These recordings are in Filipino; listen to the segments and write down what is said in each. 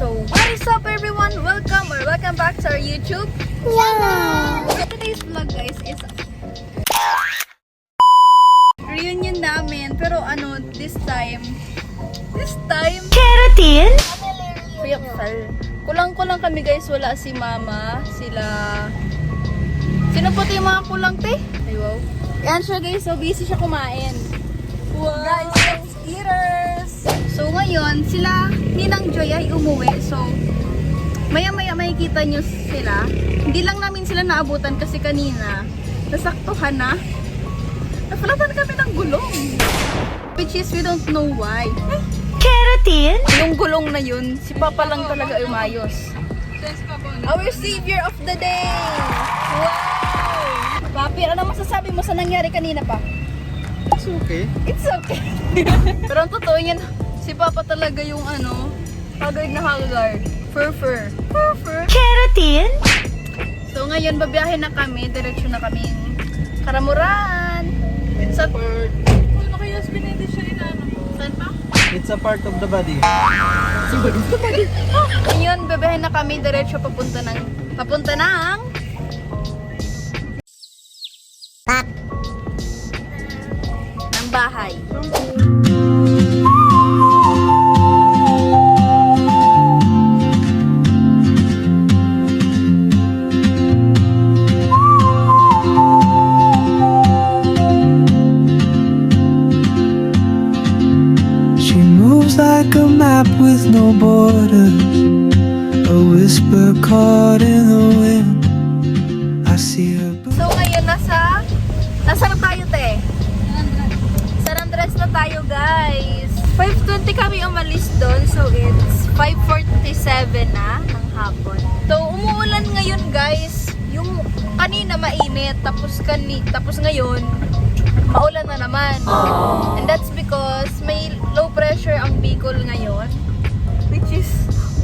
So, what is up everyone? Welcome back to our YouTube channel! So, today's vlog guys is reunion namin. Pero this time Keratin? Kulang-kulang kami guys. Wala si mama, sila... Sino po yung mga kulang te? Ay wow. Yan siya guys, so busy siya kumain. Wow! Guys, let's eaters! So ngayon, sila Ninang Joy ay umuwi. So, maya-maya makikita nyo sila. Hindi lang namin sila naabutan kasi kanina nasaktuhan na. Napalatan kami ng gulong. Which is, we don't know why. Keratin? Yung gulong na yun, si Papa lang talaga umayos. Our savior of the day! Wow! Papi, ano masasabi mo sa nangyari kanina pa? It's okay. It's okay. Pero ang totoo niyan, si Papa talaga yung haggard na haggard. Fur. Keratin? So ngayon, babiyahe na kami. Diretso na kami Karamuran. It's a part. Saan pa? It's a part of the body. Ngayon, babiyahe na kami. Diretso papunta ng bahay. She moves like a map with no borders, a whisper caught in the wind. I see her. So ngayon, nasa na tayo te? San Andres na tayo guys. 5:20 kami umalis doon. So it's 5:47 na ng hapon. So umuulan ngayon guys. Yung kanina mainit. Tapos ngayon maulan na naman. And that's because may low pressure ang Bicol ngayon. Which is,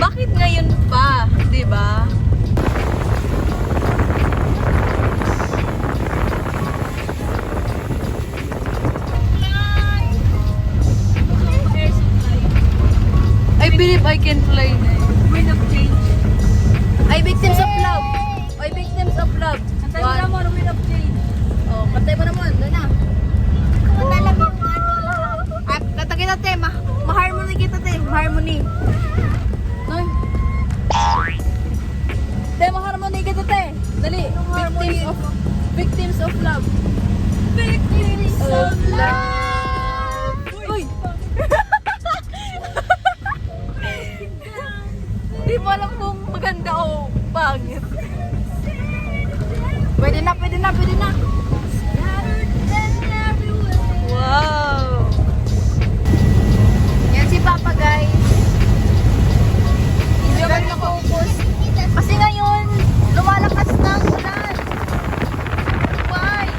bakit ngayon pa? Diba? I believe I can fly na eh. Wind of change. Ay, victims of love. Ay, victims of love. Kantay mo naman, wind of change. Oh, kantay mo naman. Doon na. Ay, kata kita te. Ma-harmony kita te. Ma-harmony. Noy. Te, ma-harmony kita te. Dali. Victims of love. Victims of love. Uy. Di mo alam kung maganda o pangit. Pwede na. Wow! Yan si Papa guys. Hindi ako nakafocus. Kasi ngayon, lumalakas na ang ulan. Why?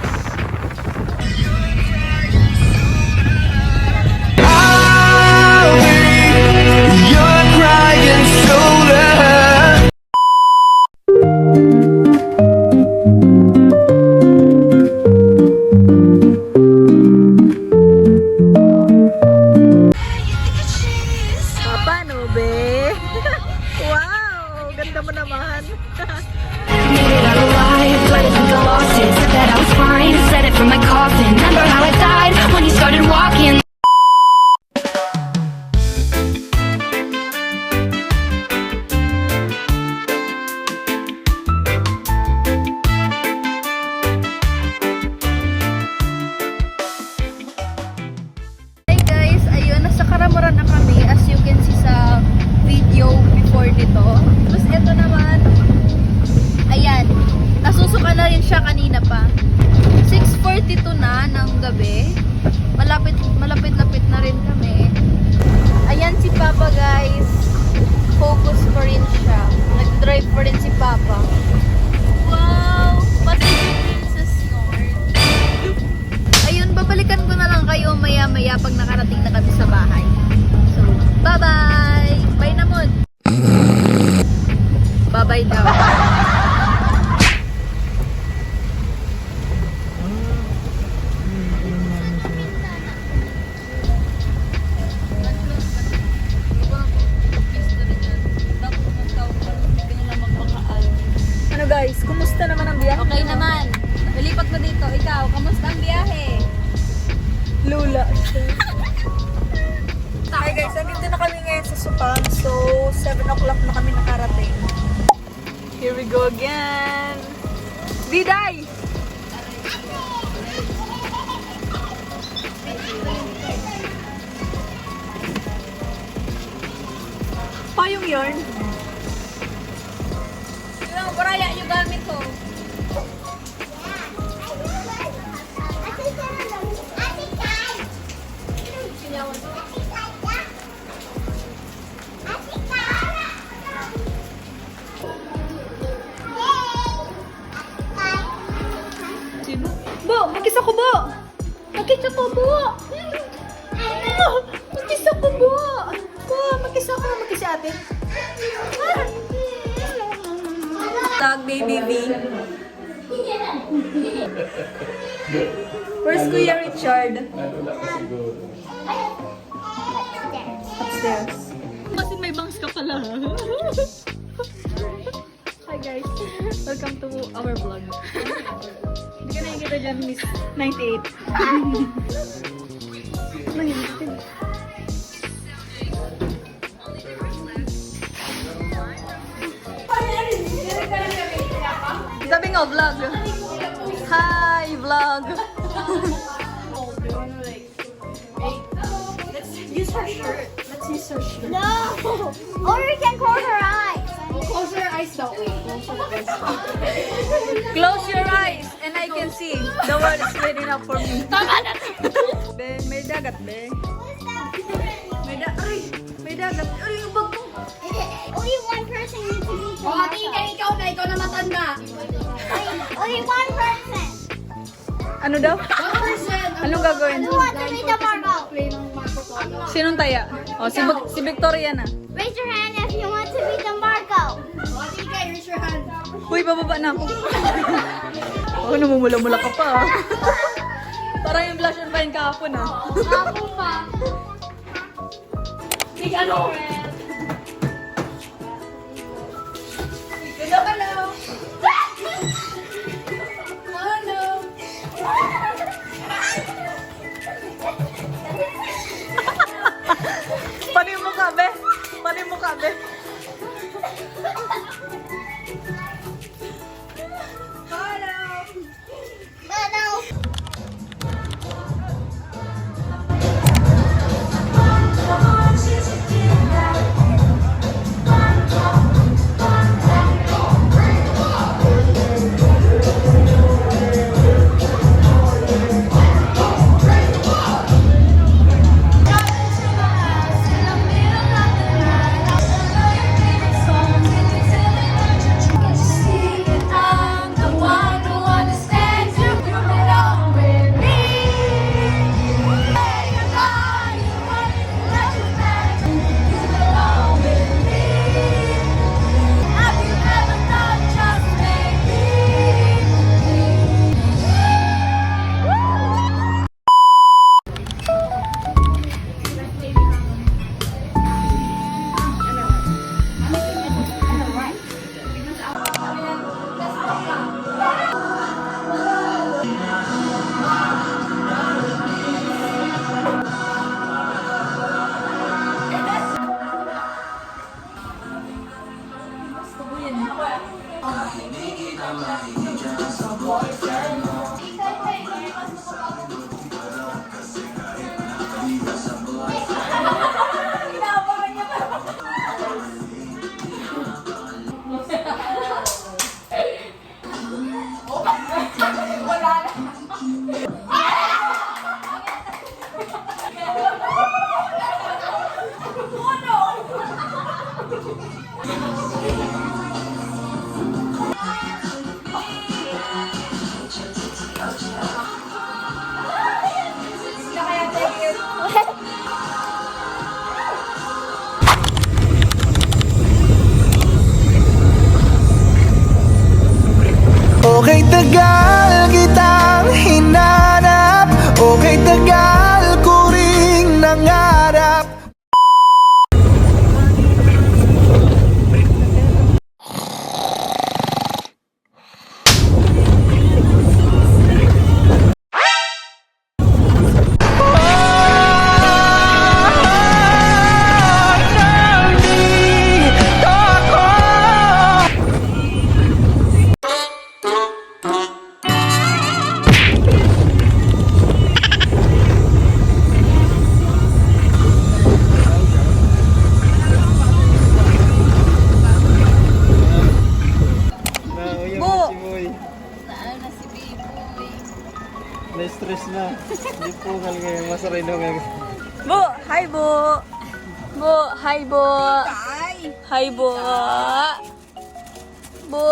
You're crying shoulder. Paano be? Wow! Ganda mo naman. Let it go lost it. Said that I was fine. Said it from my coffin. Remember how I died when you started walking. Hey guys, ayun, nasa Karamuran na kami as you can see sa video before nito. Tapos ito naman, ayan, nasusuka na rin siya kanina pa. 6:42 na ng gabi. Malapit-lapit na rin kami. Ayan si Papa guys. Focus pa rin siya. Nag-drive pa rin si Papa. Wow! Pati si Princess North. Ayun, babalikan ko na lang kayo maya-maya pag nakarating na kami sa bahay. So, bye-bye! Bye na mo! Bye-bye daw. 7 o'clock na kami nakarating. Here we go again. Biday! Payong yarn. Yung paraya yung gamit ko. Sino? Bo! Makisa ko, Bo! Makisa ko, Bo! Makisa ko, Bo! Bo! Makisa ko. Makisa ate. Tag baby V. Where's Kuya Richard? Upstairs. Kasi may bangs ka pala. Hi guys. Welcome to our vlog. Hindi ka nakikita dyan, Miss 98. Nangyayari. Sabi nga, vlog. Hi, vlog. Let's use her shirt. Let's use her shirt. No! Or we can close her eyes. Close her eyes that way. Close her eyes. Close your eyes and I can see the world is waiting up for me. Be, may dagat, be. May dagat. Ay, yung bag ko. Only one person needs to meet the Oh, ate, ikaw na matanda. Only one person. Ano daw? One person. Anong gagawin? Who wants to meet the Marco? Play ng Marco Polo. Sinong taya? O, si Victoria na. Raise your hand if you want to meet the Marco. Oh, ate, raise your hand. Uy, bababa na ako. Oh, namumula-mula ka pa. ah. Parang yung blush on fine kahapon ah. Ako pa. Big ano? Hello, hello. Hello. Paano yung mukha, be? Paano yung mukha, be? I'm the one who understands you. You belong with me. You belong with me. Have you ever thought just maybe? Okay, tagal kitang hinanap. Okay, tagal ko ring nangarap. Hindi po ngayon masaray na ngayon. Bo! Hi, Bo! Bo! Hi, Bo! Hi, Bo! Bo!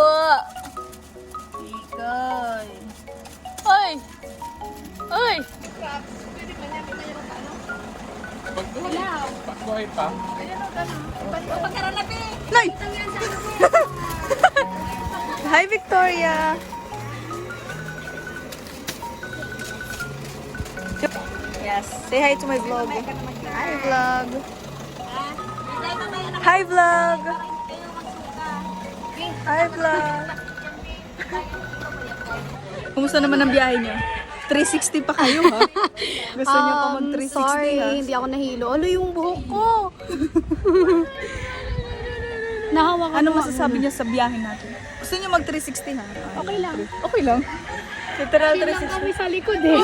Ikay! Hoy! Hoy! Buhay pa. Nay! Hi, Victoria! Yes, say hi to my vlog. Hi, vlog! Hi, vlog! Hi, vlog! Kumusta naman ang biyahe niyo? 360 pa kayo, ha? Gusto niyo pa mag 360, Sorry, ha? hindi ako nahilo. Ano yung buhok ko? Nahawa ko. Ano masasabi niyo sa biyahe natin? Gusto niyo mag 360, ha? Okay lang. Okay lang. Literal Lang 360. kami sa likod eh.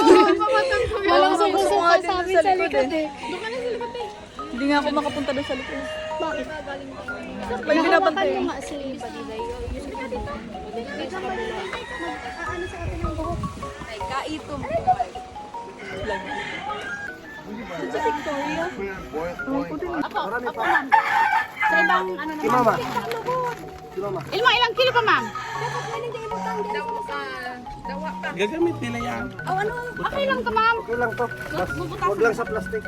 Walang suka sa amin sa likod eh. Doon ka na sa likod eh. Hindi nga ako makapunta doon sa likod. Bakit? May Nahawakan binabantay. mo nga si Baliday. Dito ba ano sa atin yung buhok? Ay, kaitom. Sa ibang ano naman. Mama. Ilang kilo pa ma'am? Gagamit nila yan. Oh, ano? Okay lang ka ma'am. Okay lang to. Huwag lang sa plastic.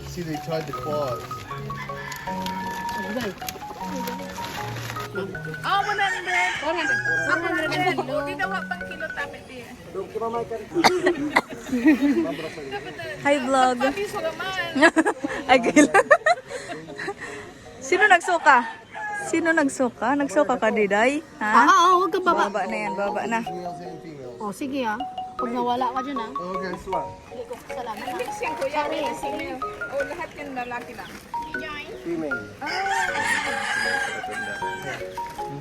See, they tried to pause. Hi, vlog. Ay, kailan. Sino nagsuka? Sino nagsuka? Nagsuka ka, Diday? Ha? Huwag ka baba. Baba na yan, baba na. Males and females. Oh, sige ah. Pag nawala ka dyan ah. Okay, swap. Hindi ko kasalanan ah. Female.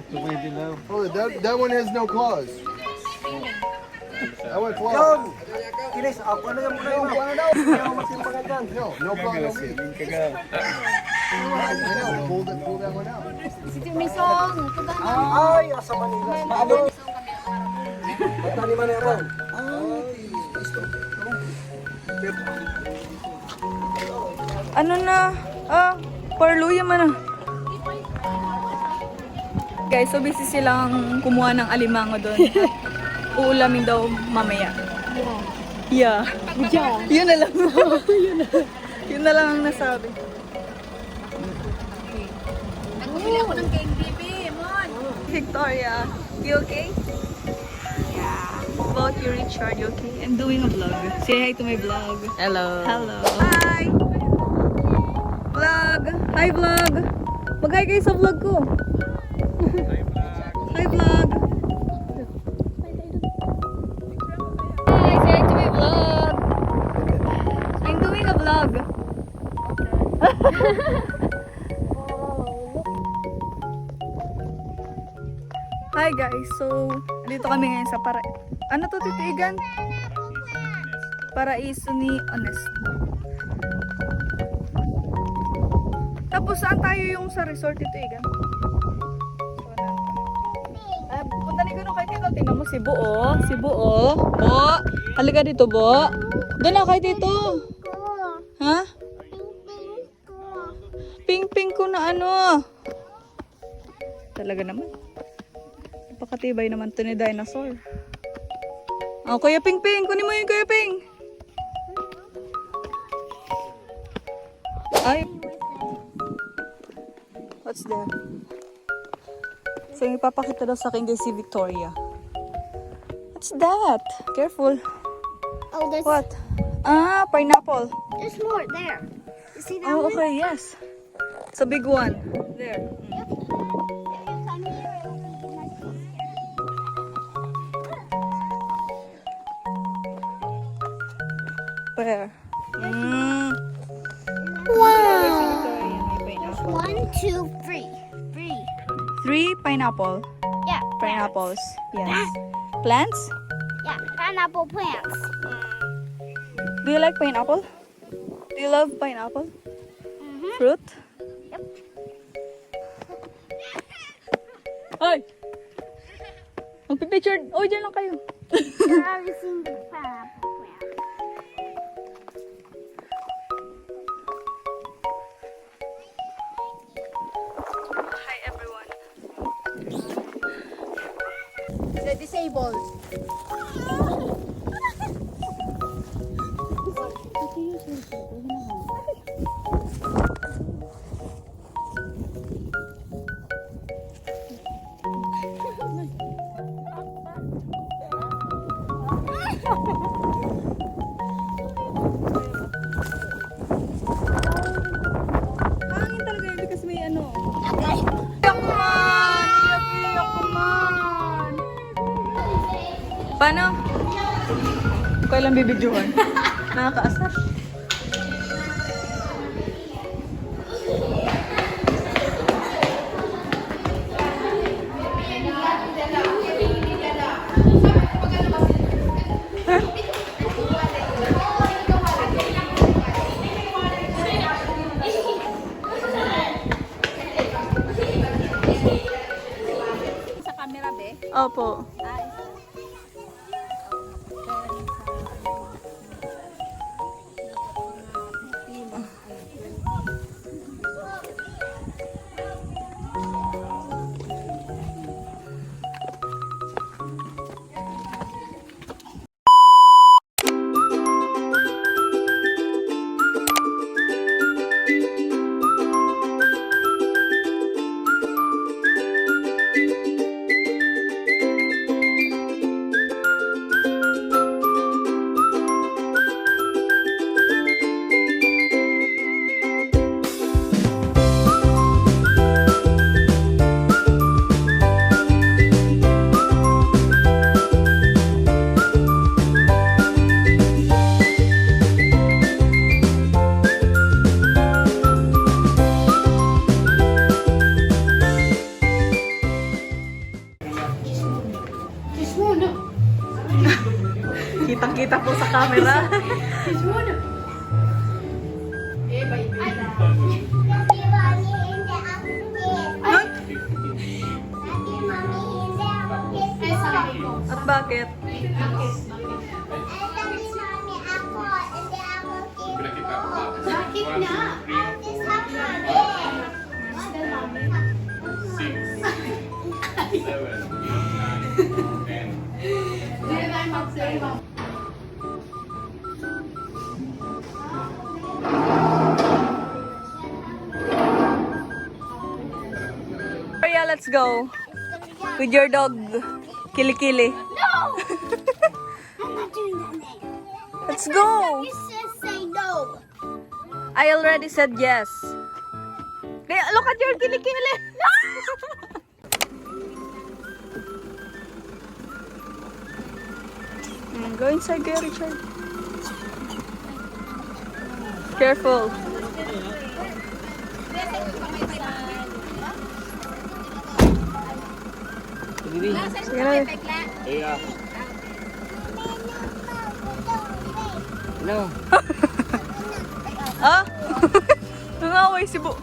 Pwede lang. Oh, that one has no claws. That one Yun! claws. Kinis, ako na yung muna yung Ayaw masimpangan dyan. No claw, no meat. I know. Pull that one out. Si Misong. Ay, asa Manila. Maano? Mata ni Maneron. Ano na? Parluya man na. Guys, so busy silang kumuha ng alimango doon. Uulamin daw mamaya. Yeah. Yun na lang. Yun na lang ang nasabi. Nagbili ako ng cake, baby. Mon. Victoria, you okay? Yeah. About you, Richard, you okay? I'm doing a vlog. Say hi to my vlog. Hello. Hello. Hi! Vlog! Hi, vlog! Mag-hi kayo sa vlog ko. Hi, vlog! Hi, say hi to my vlog. I'm doing a vlog. Hi guys, so dito kami ngayon sa ano to titigan? Paraiso ni Honest. Tapos saan tayo yung sa resort titigan? Punta ni Gano kay Tito, tingnan mo si Bo, si Bo. Bo, halika dito Bo. Doon na kay Tito. Ha? Ping-ping ko na ano. Talaga naman. Napakatibay naman to ni dinosaur. Oh, Kuya Ping Ping. Kunin mo yung Kuya Ping. Ay. What's there? So, yung ipapakita daw sa akin guys si Victoria. What's that? Careful. Oh, there's What? Ah, pineapple. there's more there. You see that Oh, one? okay. Yes. It's a big one. There. Where? Wow. Pineapple. 1, 2, 3. 3. 3 pineapple. Yeah. Pineapples. Yes. Plants? Yeah. Pineapple plants. Do you like pineapple? Do you love pineapple? Fruit? Yep. Ay! Magpipicture. Oh, dyan lang kayo. I've already seen the pineapple plant. Hi everyone. The disabled. Hangin talaga yun because may ano. Iyak man! Iyak man! Paano? Kailan bibidyohan? Nakakaasar. Sa camera, be. Opo. Kitang-kita po sa camera. At bakit? Maria, let's go. With your dog, Kilikili. No! I'm not doing that name. Let's go. You just say no. I already said yes. Look at your Kilikili. Go inside, go Richard. Careful. Sige na. Iya. No. Ah? Nangaway si Bu.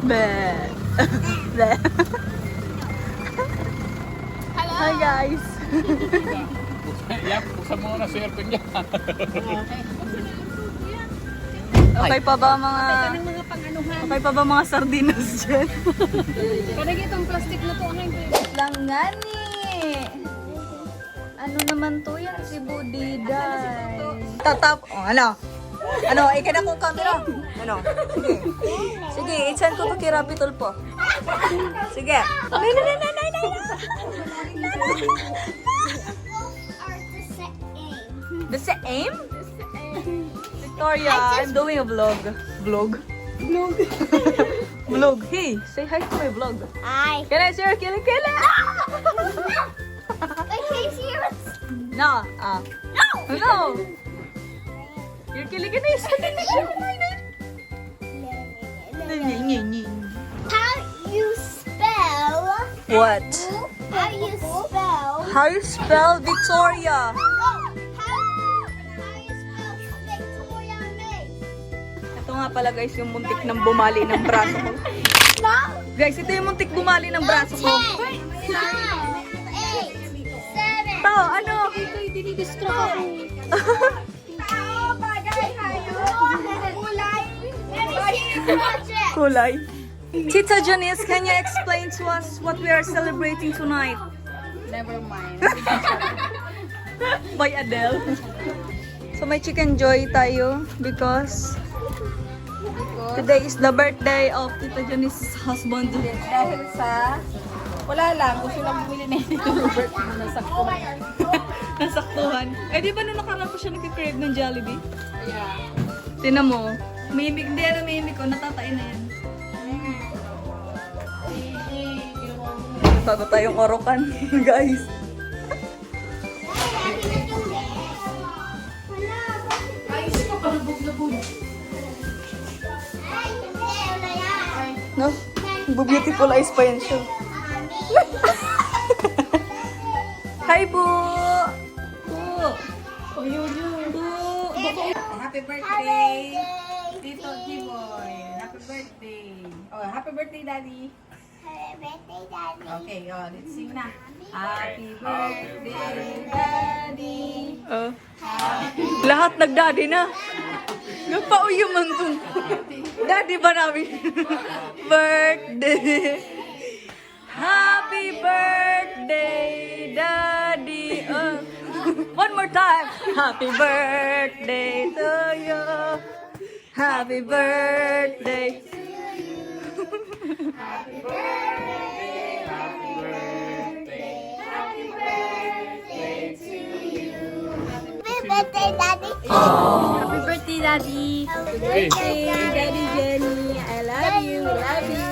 Be. Be. Hi guys. Ya, buksan mo na cellphone niya. Okay pa ba mga Okay pa ba mga sardinas dyan? Karag itong plastic na to. Langani. Ano naman to yan si Budiday? Tatap. Oh, ano? Ano? Ikan akong camera. Ano? Sige. Sige, i-send ko to kay Rapi Tulpo. Sige. Nay, nay, nay, nay, nay, nay. The same? Victoria, I'm doing a vlog. Vlog? Vlog. Vlog. Hey, say hi to my vlog. Hi. Can I see your Kilikili? Okay, serious. No. No. Your Kilikili is How you spell? What? How you spell? How you spell Victoria? No. How you spell Victoria May? Ito nga nga pala guys yung muntik ng bumali ng braso ko. Guys, ito yung muntik bumali ng braso ko. 9, 8, 7. Ito, ano? Ito yung dinidistract ako. Kulay. Tita Janice, can you explain to us what we are celebrating tonight? Never mind. By Adele. So may chicken joy tayo because today is the birthday of Tita Janice's husband. Dahil sa... Wala lang. Gusto lang bumili na yung birthday na nasaktuhan. Nasaktuhan. Eh di ba nung nakaraan pa siya nagkikrave ng Jollibee? Yeah. Tinan mo. Mimik, hindi na mimik ko. Natatay na yan. Bago tayong orokan, guys. No? Beautiful eyes pa yan siya. Hi, Bu! Bu! Oh, yun. Bu! Happy birthday, Tito G-Boy. Happy birthday. Oh, happy birthday, Daddy. Okay, oh, let's sing na. Happy birthday, Daddy. Lahat nag-daddy na. Nagpa-uyuman to. Daddy ba namin? Birthday. Happy birthday, Daddy. One more time. Happy birthday to you. Happy birthday. Birthday, Daddy. Happy birthday, Daddy. Happy birthday, Daddy Jenny. I love you. Love you.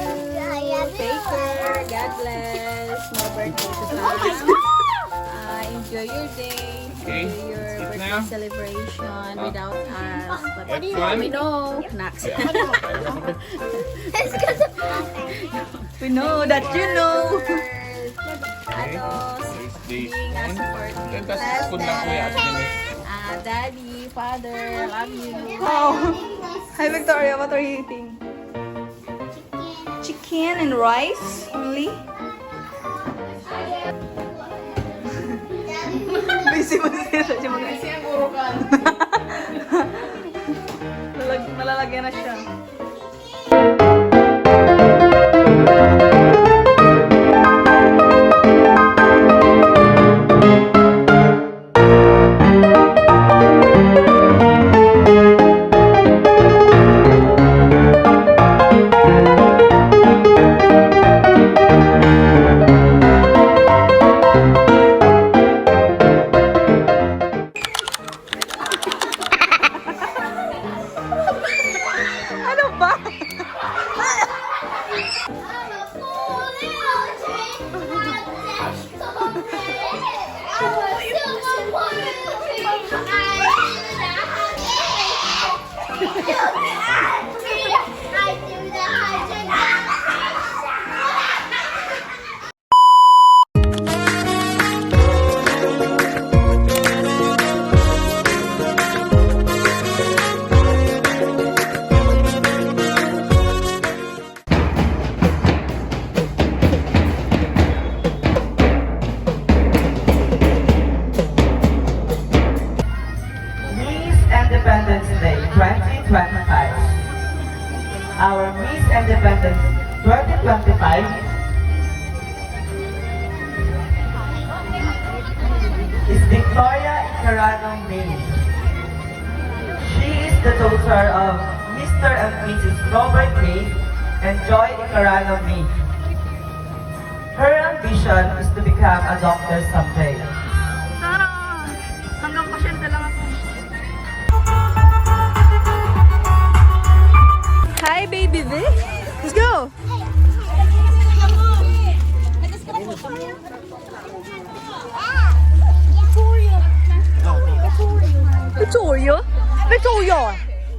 Take care. God bless. More birthday to come. Enjoy your day. Enjoy your birthday celebration without us. But we know. Next. We know that you know. Being a supporting Daddy, Father, love you. Oh. Hi, Victoria. What are you eating? Chicken and rice only? Busy mo siya siya mga. Busy ang urukan. Malalagyan na siya. Ano ba? Miss Independence Day 2025. Our Miss Independence 2025 is Victoria Icarano May. She is the daughter of Mr. and Mrs. Robert May and Joy Icarano May. Her ambition is to become a doctor someday. Tara! Hanggang pasyente lang ako. Hi, baby Vic. Let's go! Victoria? Victoria!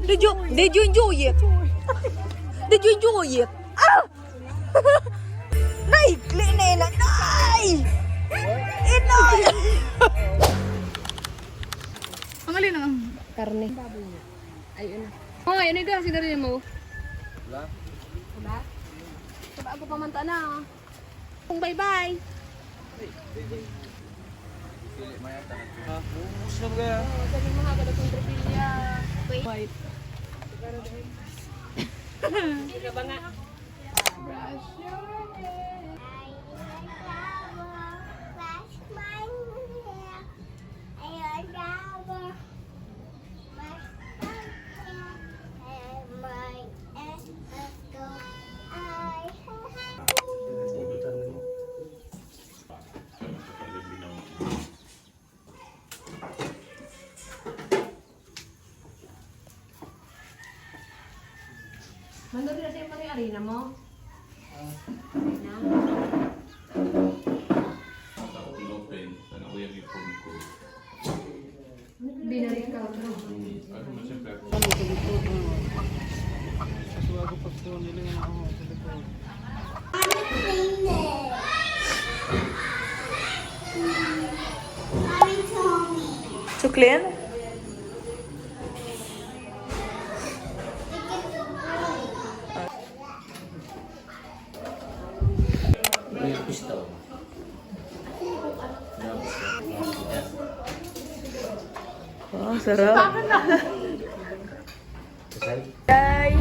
Did you enjoy it? Did you enjoy it? Ah! Nay! Clean na ilan! Nay! Inay! Ang alin ang Karne. Ayun. Oh, ano ito? Sinarin mo? Wala. Wala? Saba ako pamanta na. Kung bye-bye. Muslim kaya. Sabi mga gadot ng tripilya. White. Sige ba nga? Mandori na siya pang arena mo? Binalik ka. Kasuwago pag po nilingan ako sa likod. Suklin? Oh, sarap. Bye.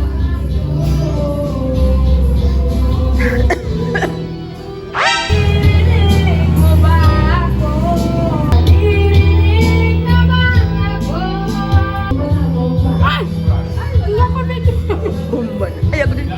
Ay, ako din.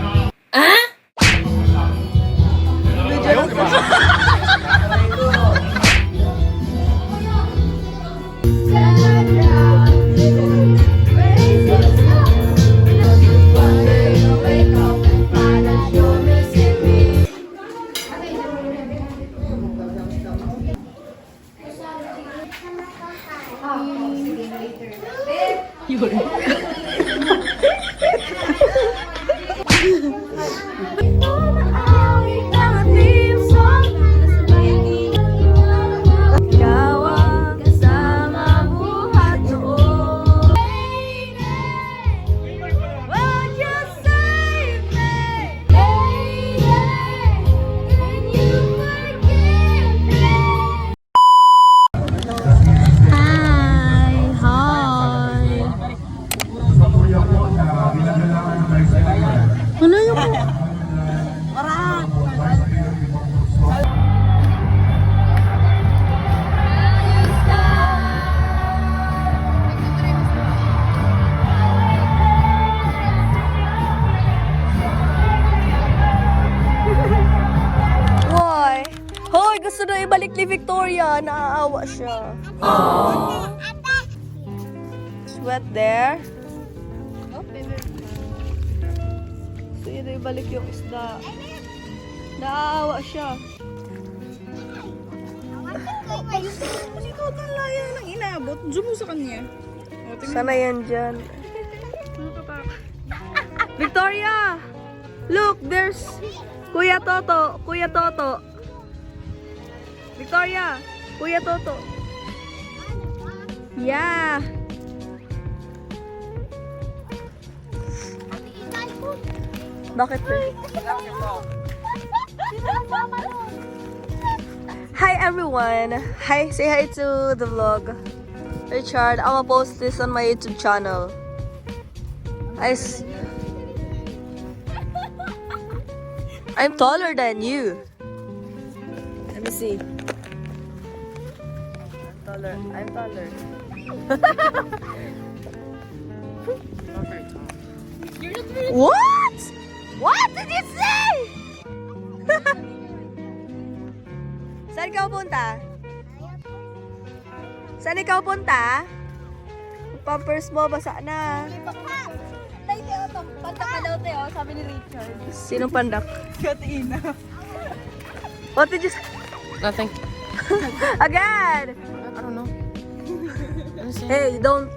Why? Hoy, gusto na ibalik ni Victoria. Naaawa siya. Sweat there. Gusto niya na ibalik yung isda. Naaawa siya. Kasi ikaw ang laya ng inabot. Zoom mo sa kanya. Sana yan dyan. Victoria! Look, there's Kuya Toto. Kuya Toto. Victoria! Kuya Toto. Yeah. Bakit ba? Hi everyone! Hi, say hi to the vlog. Richard, I'm gonna post this on my YouTube channel. I'm taller than you. Let me see. I'm taller. What? What did you say? Saan ikaw punta? Saan ikaw punta? Pampers mo, basa na. Tay, Teo, pantak ka daw, Teo, sabi ni Richard. Sinong pandak? Katina. What did you say? Nothing. Again! I don't know. Hey, don't.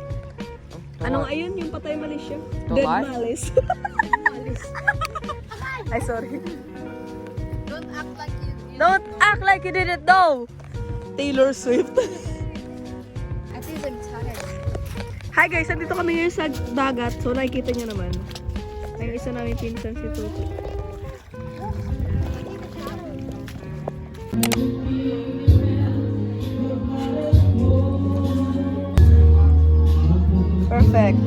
Anong ayun, yung patay malis siya? Don't Dead lie. malis. Ay, sorry. Don't act like you Don't act like you didn't know. Taylor Swift. I think I'm tired. Hi guys, nandito kami ngayon sa dagat. So nakikita niyo naman. Ay, isa namin pinsan si Tuto. Perfect.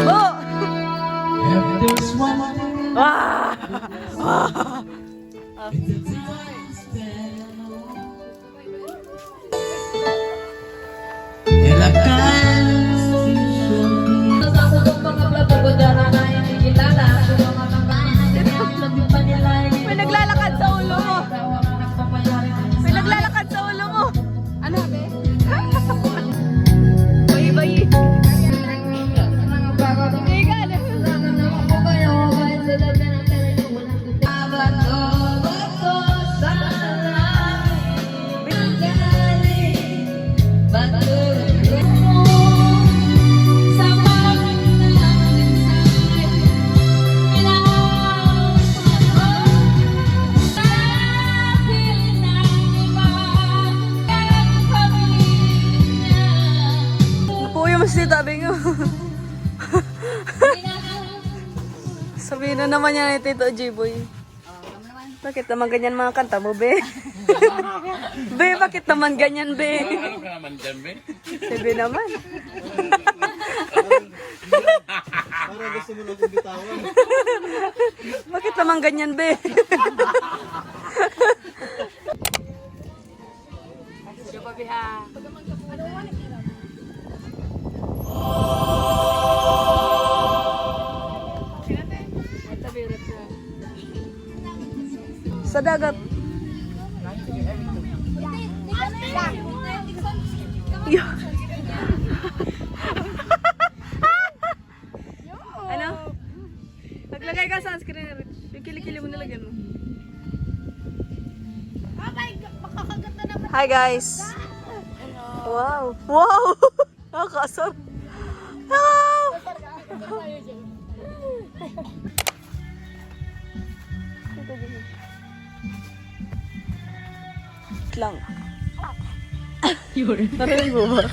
Oh! Ah! May naglalakad sa ulo mo. May naglalakad sa ulo mo. Ano, be? Bayi-bayi. Puyo mas tabi nga. Sabihin na naman yan ni Tito G-Boy. Bakit naman ganyan mga kanta mo, be? Be, bakit naman ganyan, be? Ano ka naman dyan, be? Sabi naman. Parang gusto mo lang bitawan. Bakit naman ganyan, be? Sa dagat. Yo. Ano? Naglagay ka sunscreen, Rich. Yung kilikili mo nilagyan mo. Hi guys. Wow. Wow. Nakakasar. Wow. Lang. Narinig mo ba? I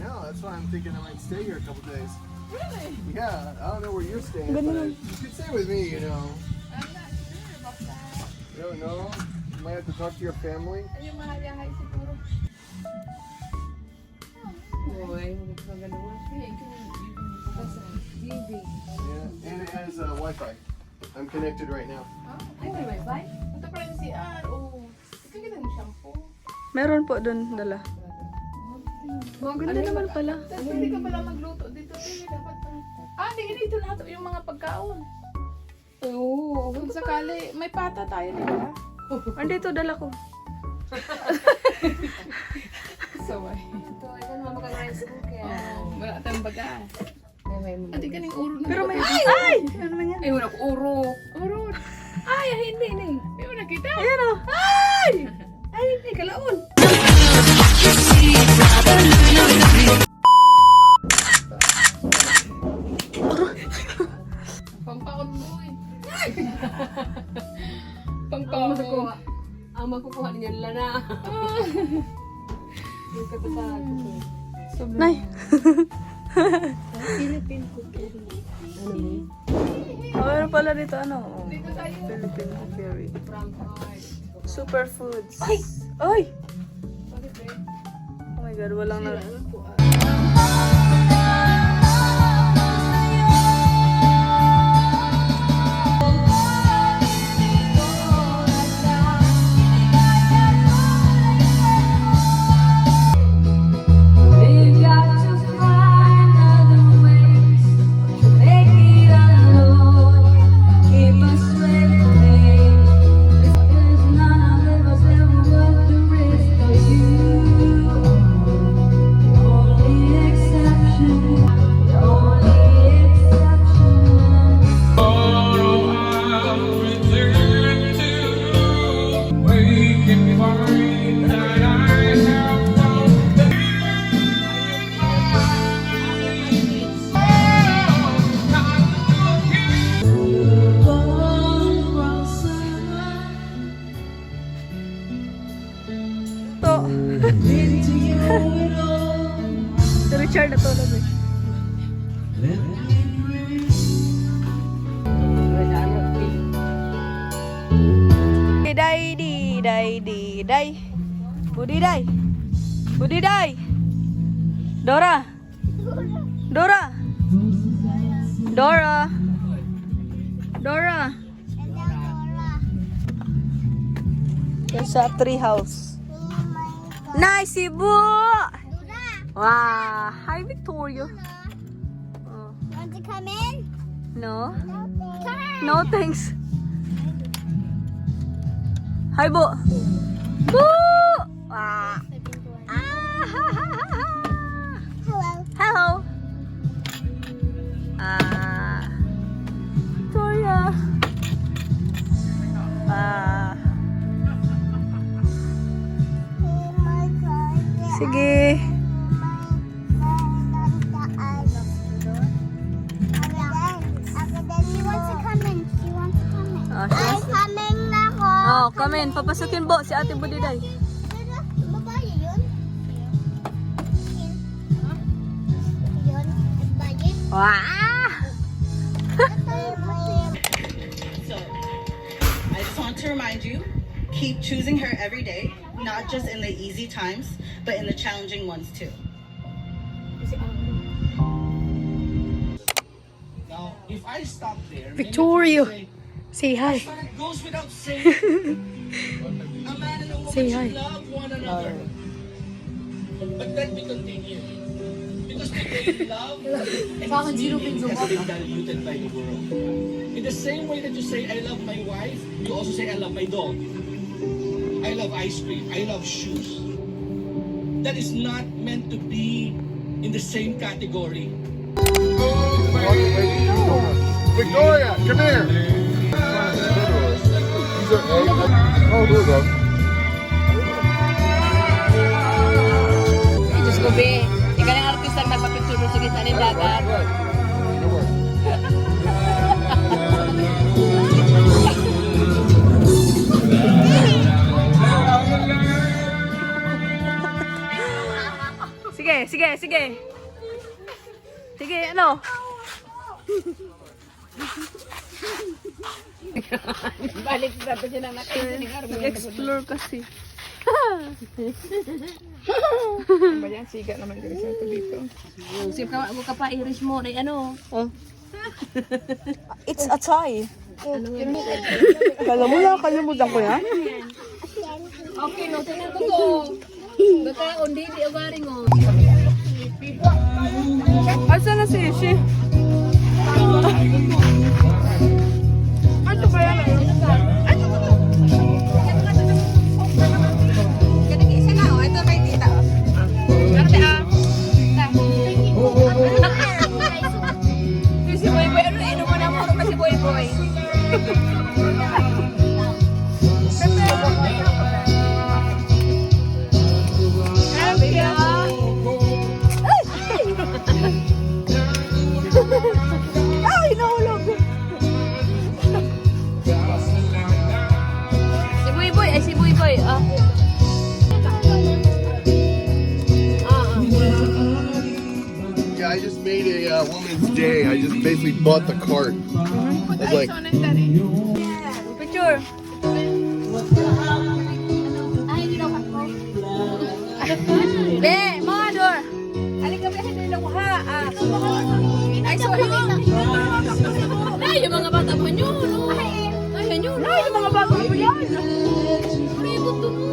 know, that's why I'm thinking I might stay here a couple days. Really? Yeah, I don't know where you're staying, but you could stay with me, you know. I'm not sure about that. You don't know? You might have to talk to your family. Yeah, and it has Wi-Fi. I'm connected right now. Meron po doon dala. Maganda naman pala. Hindi ka pala magluto dito. Dapat hindi ganito na ito yung mga pagkaon. Oo. Kung sakali, may pata tayo, di ba? Andito dala ko. Saway. Wala tayong baga. Ati ka ng uro na. Pero may ay! Ano naman yan? Ay, wala ko uro. Uro. Ay, hindi. May wala kita. Ayan o. Ay! Ay, hindi. Kalaon. Pampaon mo eh. Pampaon mo. Ang makukuha niya lana. Nay. Philippine cookery. Meron pala dito ano? Philippine cookery. Superfoods. Ay! Oh my God, walang na... Budiday, diday, diday. Budiday. Budiday. Dora. Dora. Dora. Dora. Yan sa tree house. Nice, Ibu! Wow! Hi, Victoria. Oh. Want to come in? No? Come on. No, thanks. Hi, Bu! Bu! Ah! Hello. Hello! Ah! Victoria! Ah! Sige. She wants to come in. She wants to come in. Oh, I'm coming na ako. Oh, come in. Papasukin po si Ate Budiday. Babae yun? Yun? Babae? Wow! So, I just want to remind you, keep choosing her every day, not just in the easy times, but in the challenging ones too. Now, if I stop there, Victoria. Say hi. but it goes without saying. A man and a woman Say should hi. love one another. But let me continue. Because today, love and meaning has been diluted by the world. In the same way that you say, I love my wife, you also say, I love my dog. I love ice cream. I love shoes. That is not meant to be in the same category. Victoria, come here. Oh, there we go. Diyos ko, be. Ikaw ng artista na magpapicture sa gitna ng dagat. Sige, sige, sige. Sige, ano? Balik sa pa siya ng nakaisin. Explore kasi. Ba yan? Siga naman dito sa ito dito. Sip ka, ako ka pa Irish mo. Ay, ano? It's a tie. Kala mo lang, kalimutan ko yan? Okay, no, tingnan ko to. Baka, hindi, di agaring o. Asa na si Ishi? Ano ba yan? Kanag-isa na, o. Ito kay tita. Ate, Si Boy Boy, ano inom mo na mo ka si Boy Boy? Ay, nahulog! Si Boy Boy, ay si Boy Boy. Yeah, I just made a woman's day. I just basically bought the cart. I was like, Picture. Be, mga door. Halika ba hindi na kuha? Ay, sorry. Ay, yung mga bata mo nyo, no? Ay, yun, no? Ay, yung mga bago mo yan. Ay, buto mo.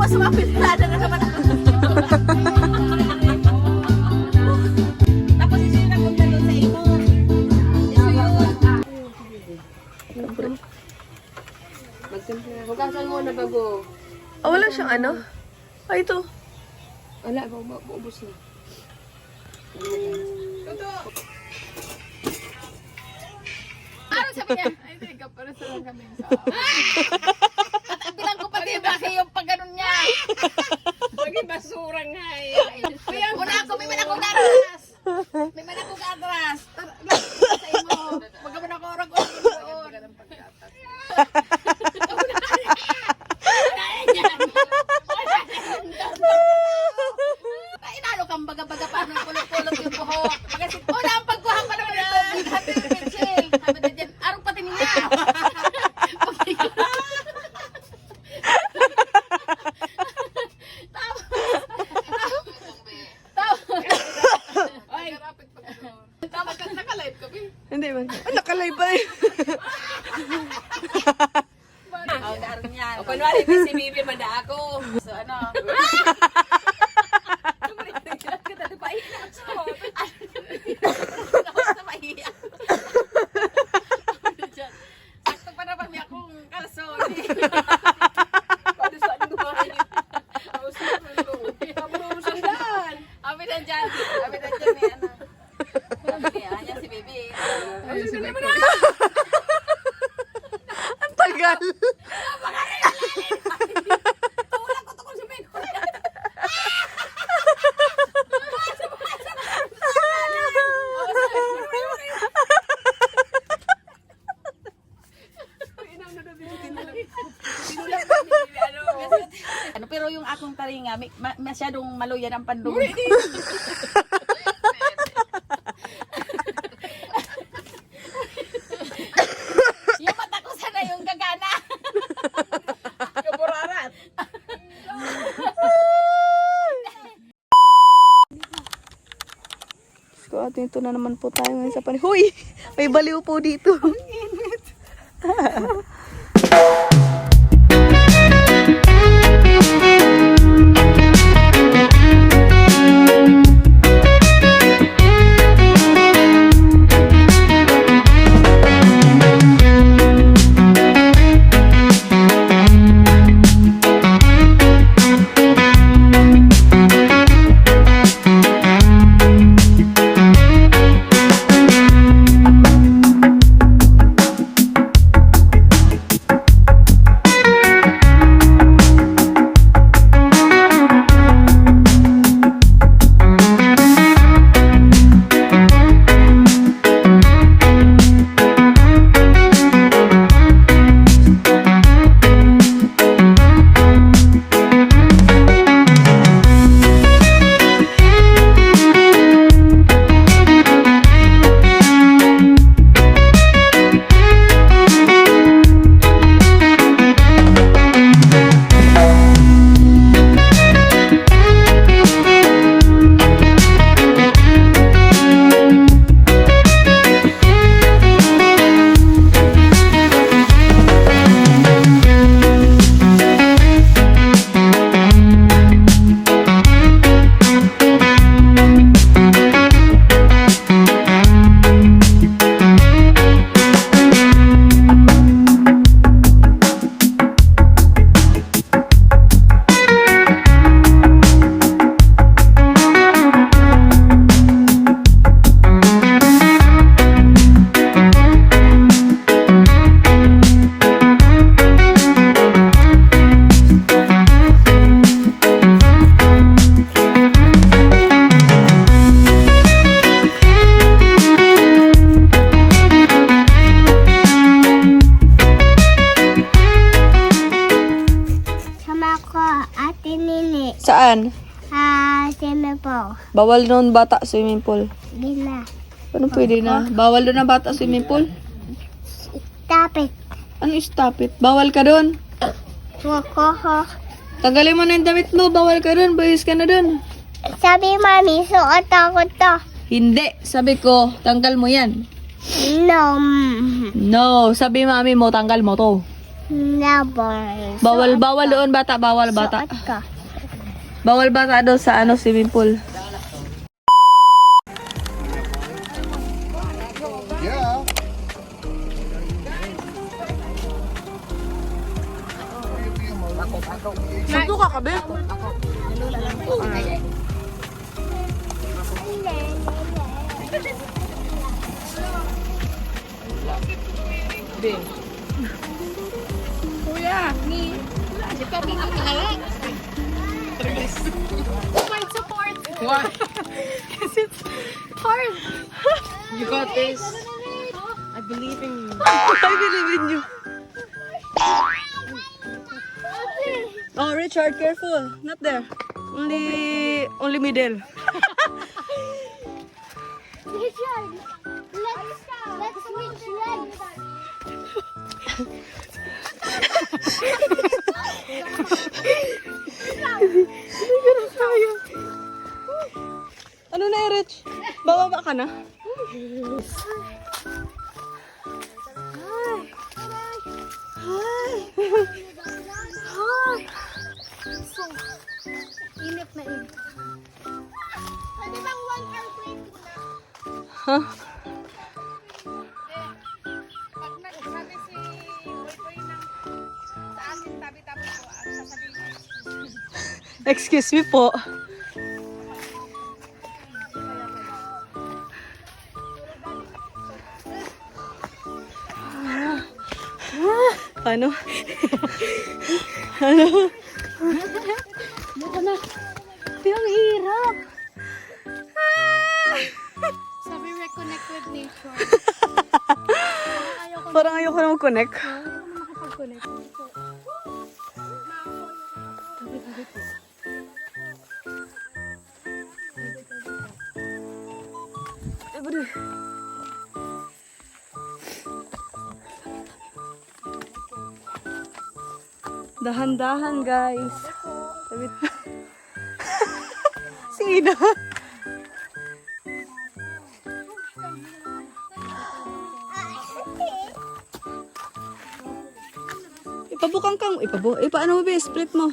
Tapos sumapilada na naman ako. Tapos ito yung napunta doon sa imo. Ito yun. Magkasal mo na bago. Oh, wala siyang ano? Ay, ito. Wala, maubos na. Ano sabi niya? Ay, teka, para sa lang kami sa... Bilang ko pati bakit yung pagganon niya. Pagi basura nga eh. Kaya una ako, may man akong atras. May man akong atras. Sa imo. Magaman ako orag-orag doon. Inalo kang baga-baga paano kulot-kulot yung buhok. Pagkasit, una ang pagkuha pa naman ito. Happy Mitchell. Happy Mitchell. Arong pati niya. Tama ka, naka-live kami. Hindi man. Nakalay ba eh? Oh, daron yan. O, kunwari may si Bibi, manda ako. So, ano? Sakto pa naman may akong kalson. Abi na dyan. Abi na dyan, may ano. Ayan si Bibi. Ang tagal. Ano, pero yung akong taringa, masyadong maluyan ang pandungo. Yung mata ko sana yung gagana. Kaburarat. So, at ito na naman po tayo ngayon sa panin. Huy! May baliw po dito. Saan? Swimming pool. Bawal doon bata swimming pool. Di na. Paano pwede na? Bawal doon ang bata swimming pool? Stop it. Ano stop it? Bawal ka doon. Wako. Tanggalin mo na yung damit mo. Bawal ka doon. Bayis ka na doon. Sabi mami, suot ako to. Hindi. Sabi ko, tanggal mo yan. No. No. Sabi mami mo, tanggal mo to. Never. Bawal doon bata, bawal bata. Suot ko. Bawal bata doon sa swimming pool. Yeah. Santo ka kabe? Kuya, ni. Ito pinakahalak. Might support. Why? Because it's hard. You got this. I believe in you. Oh, Richard, careful. Not there. Only middle. Richard, let's switch legs. Ano na, Rich? Bababa ka na? Init na init. Pwede bang one airplane muna? Huh? Pag nagsabi si Boy ng sa akin tabi-tabi ko, ang sasabihin niya, Excuse me po. Paano? Ano? Ang hirap. Sabi reconnect with nature. Parang ayoko na mag-connect. Makapag-connect. Dahan-dahan, guys. Sabi si Ida. Ipabukang kang, ipaano mo ba, split mo.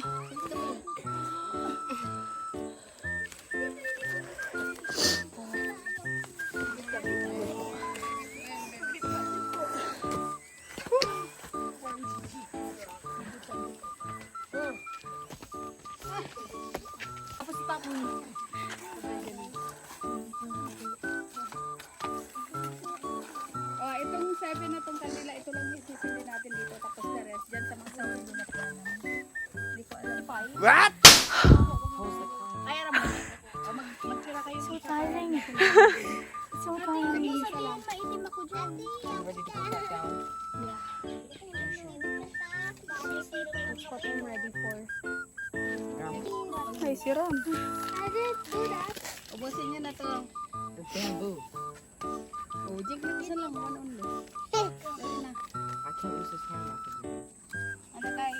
oh, itong 7 na itong kanila, ito lang isisindi natin dito. Tapos the rest, dyan sa mga sawin mo na plano. Hindi ko alam. What? Ay, aram mo. Magtira kayo. So tiring. So tiring. Maitim ako dyan. That's what I'm ready for. Ay, si Ram. I didn't do that. Ubusin niyo na to. Bamboo. Oh, jig na isa lang. One only. Dali na. I can't use this hand. Ano tayo?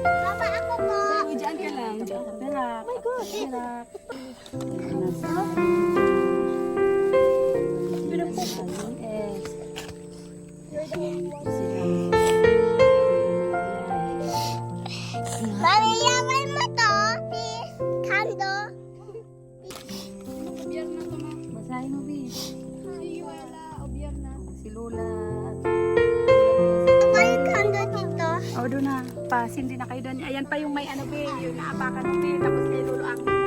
Papa, ako po. Diyan ka lang. Relax. Oh my God. Relax. Mami, yaman mo to. Please. Candle. Obyar na to na. Basahin mo, Bi. Si Wala, obyar na. Si Lola. May candle dito. Oh, doon na. Pasindi na kayo doon. Ayan pa yung may ano, Bi. Yung naapakan mo, Bi. Tapos kay Lolo Aki mo.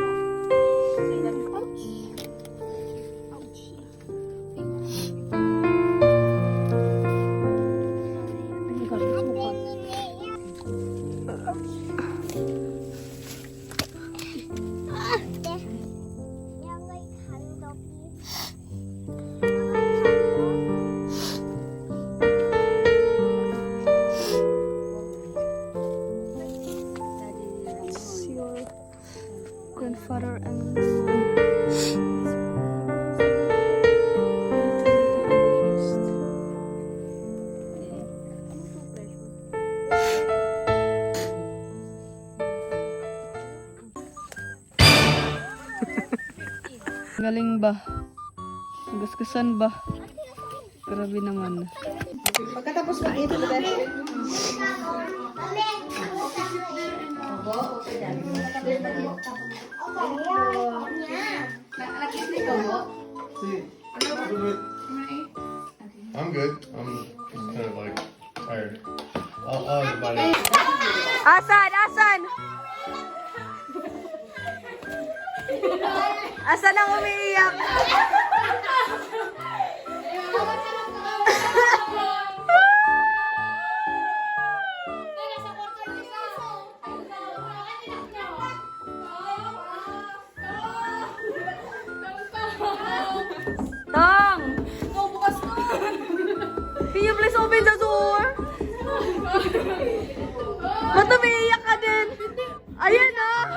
Your grandfather and galing ba? Gasgasan ba? Grabe naman. Kain sa bebe. I'm good. I'm just kind of like tired. I'll have about it. Asan? Asan? Asan ang umiiyak? Tong! Can you please open the door? Ba't umiiyak ka din? Ayan na!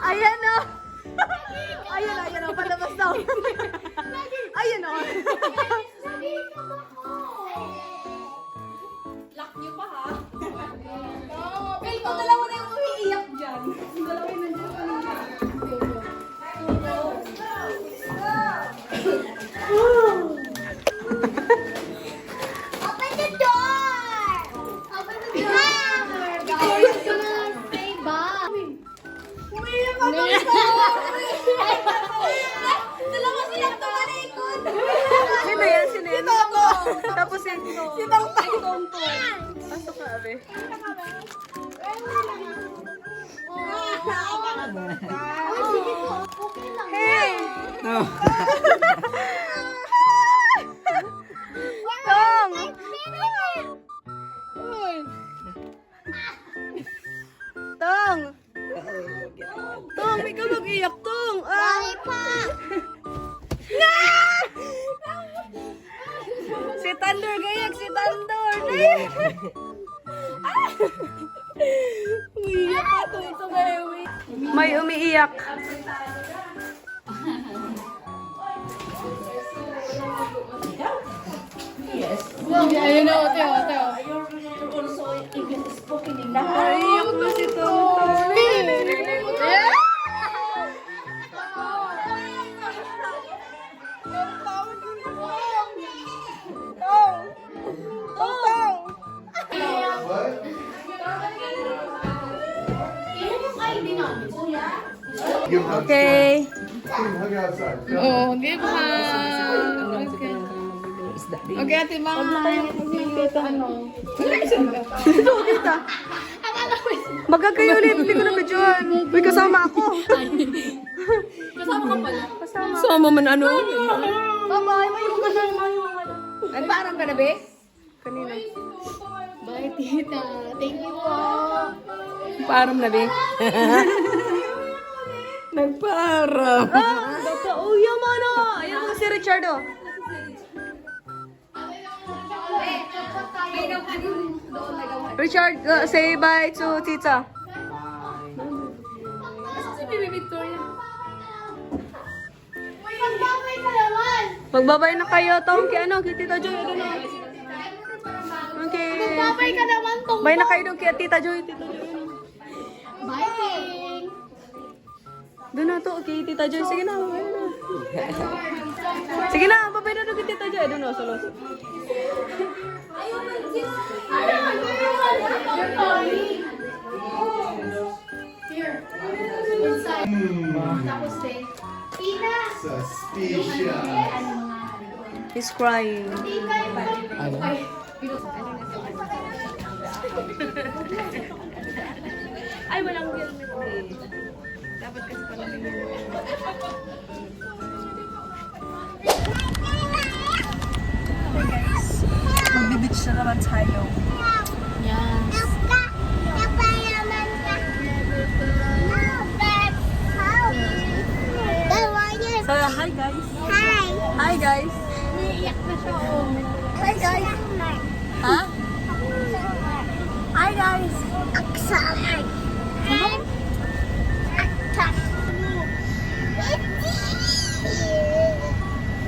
Ayan na! Ayan na, ayan na. Palabas na. Ayan na. Lock niyo pa ha? Feel ko dalawa na yung umiiyak dyan. Yung dalawa yung nandiyan pa nila. Open the door! Open the door! Victoria's gonna say bye. Umiiyak ka doon sa dalawa silang tumalikod. Sino yan? Sino yan? Si Toto. Tapos si Tong Tong. Pasok ka, Abe. Hey! Tong! Tong! Tong, ikaw mag-iyak, Tong! Sorry pa! Si Thunder gayak, si Thunder! Umiiyak ka, Tong. May umiiyak. Ayun na, Teo. Naiiyak na si Tong. Give hugs. Okay. Hug it outside. Oh, give her. Okay, Ate Mama. Magkakayo ulit, hindi ko na medyoan. Uy, kasama ako. Kasama ka pala? Kasama man ano? Bye-bye, mayroon ka na, mayroon ka na. Ay, parang ka na, be? Kanina. Bye, tita. Thank you po. Parang na, be? Nagparang. Oh, yaman na. Ayan mo si Richardo. Richard, say bye to Tita. Magbabay ka naman. Magbabay na kayo, Tom. Kay ano, kay Tita Joy. Ano na? Okay. Magbabay ka naman, Tong. Bye na kayo doon kay Tita Joy. Tita Joy. Bye, Ting. Doon na to, kay Tita Joy. Sige na, babay na. Sige na, babay na doon kay Tita Joy. Doon na, solo. Suspicious. He's crying. Ay, walang helmet eh. Dapat kasi pala may helmet. Okay guys, magbibitch na naman tayo. So, hi guys. Hi. Hi guys. Naiiyak na siya, oh. Hi guys. Ha? Hi guys. Aksamay. Hi. Aktas.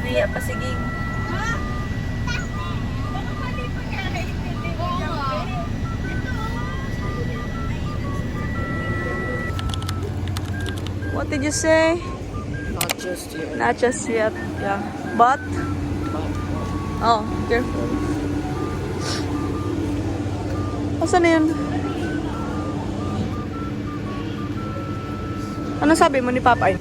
Mia, pasiging. What did you say? Not just yet. Not just yet. Yeah. But? Oh, careful. Asan na yun? Ano sabi mo ni Papa?